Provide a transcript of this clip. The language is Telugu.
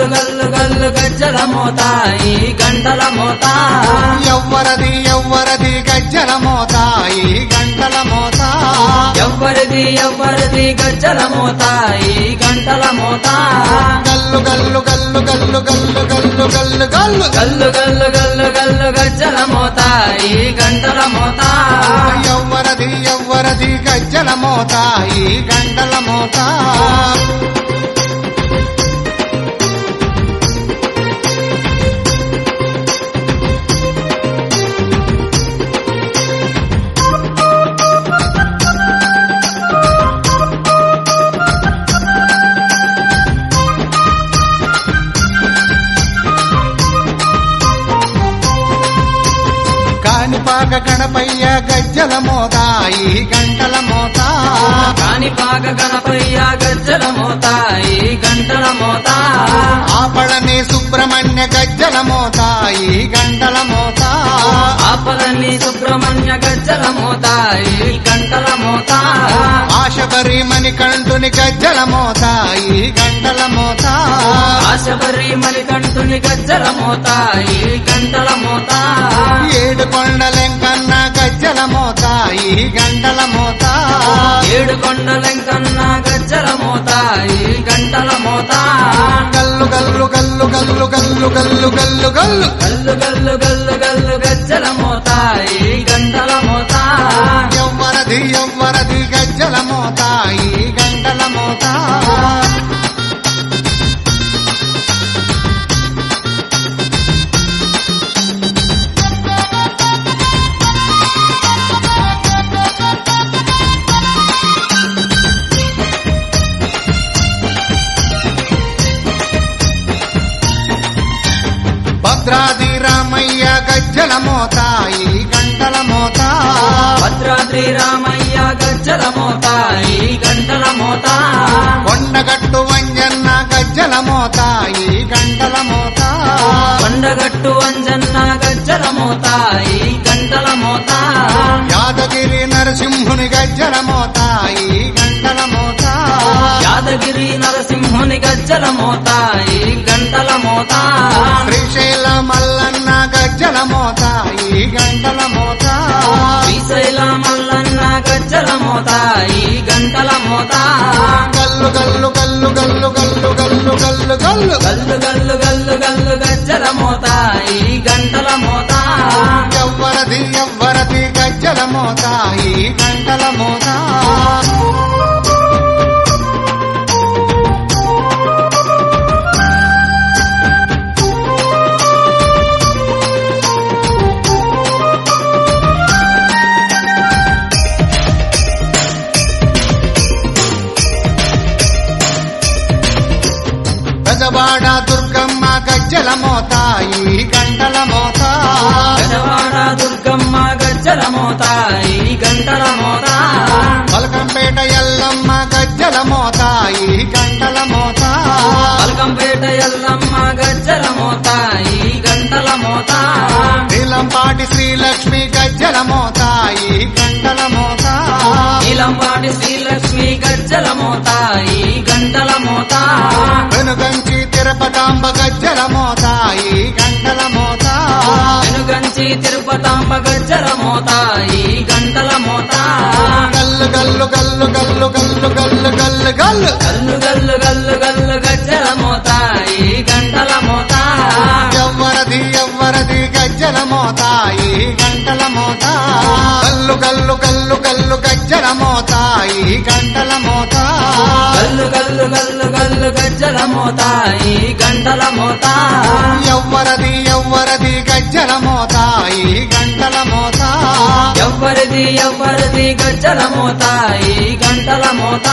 గల్లు గల్లు గల్లు గజ్జల మోత ఈ గంటల మోత ఎవ్వరది ఎవ్వరది గజ్జల మోత ఈ గంటల మోత ఎవ్వరిది ఎవ్వరిది గజ్జల మోత ఈ గంటల మోత గల్లు గల్లు గల్లు గల్లు గల్లు గల్లు గల్లు గల్లు గల్లు గల్లు గల్లు గల్లు గజ్జల మోత ఈ గంటల మోత ఎవ్వరది ఎవ్వరది గజ్జల మోత ఈ గంటల మోత కాణిపాక గణపయ్య గజ్జల మోత ఈ గంటల మోత కాణిపాక గణపయ్య గజ్జల మోత ఈ గంటల మోత ఆపళని సుబ్రహ్మణ్య గజ్జల మోత ఈ గంటల మోత ఆపలని సుబ్రహ్మణ్య గజ్జల మోత ఈ గంటల మోత ఆశబరి మణికంఠుని గజ్జల మోత ఈ గంటల మోత ఆశబరి మణికంఠుని గజ్జల మోత ఈ గంటల మోత ఏడు కొండలెంకన్న గజ్జల మోత ఈ గంటల మోత ఏడు కొండలెంకన్న గజ్జల మోత ఈ గంటల మోత గల్లు గల్లు గల్లు గల్లు గల్లు గల్లు గల్లు గల్లు గల్లు గల్లు గల్లు గల్లు గజ్జల మోత ఈ గంటల మోత ఎవ్వరది ఎవ్వరది గజ్జల మోత ఈ గంటల మోత భద్రాది రామయ్య గజ్జల మోత ఈ గంటల మోత భద్రాద్రి రామయ్య గజ్జల మోత ఈ గంటల మోత కొండగట్టు వంజన్న గజ్జల మోత ఈ గంటల మోత కొండగట్టు అంజన్న గజ్జల మోత ఈ గంటల మోత యాదగిరి నరసింహుని గజ్జల మోత ఈ గంటల మోత యాదగిరి నరసింహుని గజ్జల మోత ఈ గంటల మోత శ్రీశైల మల్లన్న గజ్జల మోత ఈ గంటల మోత శ్రీశైల మల్లన్న గజ్జల మోత ఈ గంటల మోత గల్లు గల్లు గల్లు గల్లు గల్లు గల్లు గల్లు గల్లు గల్లు గల్లు గల్లు గల్లు గజ్జల మోత ఈ గంటల మోత ఎవ్వరది ఎవ్వరది గజ్జల మోత ఈ గంటల మోత గజవాడ దుర్గమ్మ గజ్జల మోత ఈ గంటల మోత గజవాడ దుర్గమ్మ గజ్జల మోత ఈ గంటల మోత పలకంపేట ఎల్లమ్మ గజ్జల మోత ఈ గంటల మోత పల్కంపేట ఎల్లమ్మ గజ్జల మోత ఈ గంటల మోత నీలంపాటి శ్రీలక్ష్మి గజ్జల మోత ఈ గంటల మోత నీలంపాటి శ్రీలక్ష్మి గజ్జల మోత ఈ గంటల మోత వెనుగంచి తిరుపతాంబ గజ్జల మోత ఈ గంటల మోత వెనుగంచి తిరుపతాంబ గజ్జల మోత ఈ గంటల మోత గల్లు గల్లు గల్లు గల్లు గల్లు గల్లు గల్లు గల్లు గల్లు గల్లు గల్లు గల్లు గజ్జల మోత ఈ గంటల మోత ఎవ్వరది ఎవ్వరది గజ్జల మోత ఈ గంటల మోత గల్లు గల్లు గల్లు గల్లు గజ్జల మోత ఈ గంటల మోత గల్లు గల్లు గల్లు గల్లు గజ్జల మోత ఈ గంటల మోత ఎవ్వరది ఎవ్వరది గజ్జల మోత ఈ గంటల మోత ఎవ్వరిది ఎవ్వరిది గజ్జల మోత ఈ గంటల మోత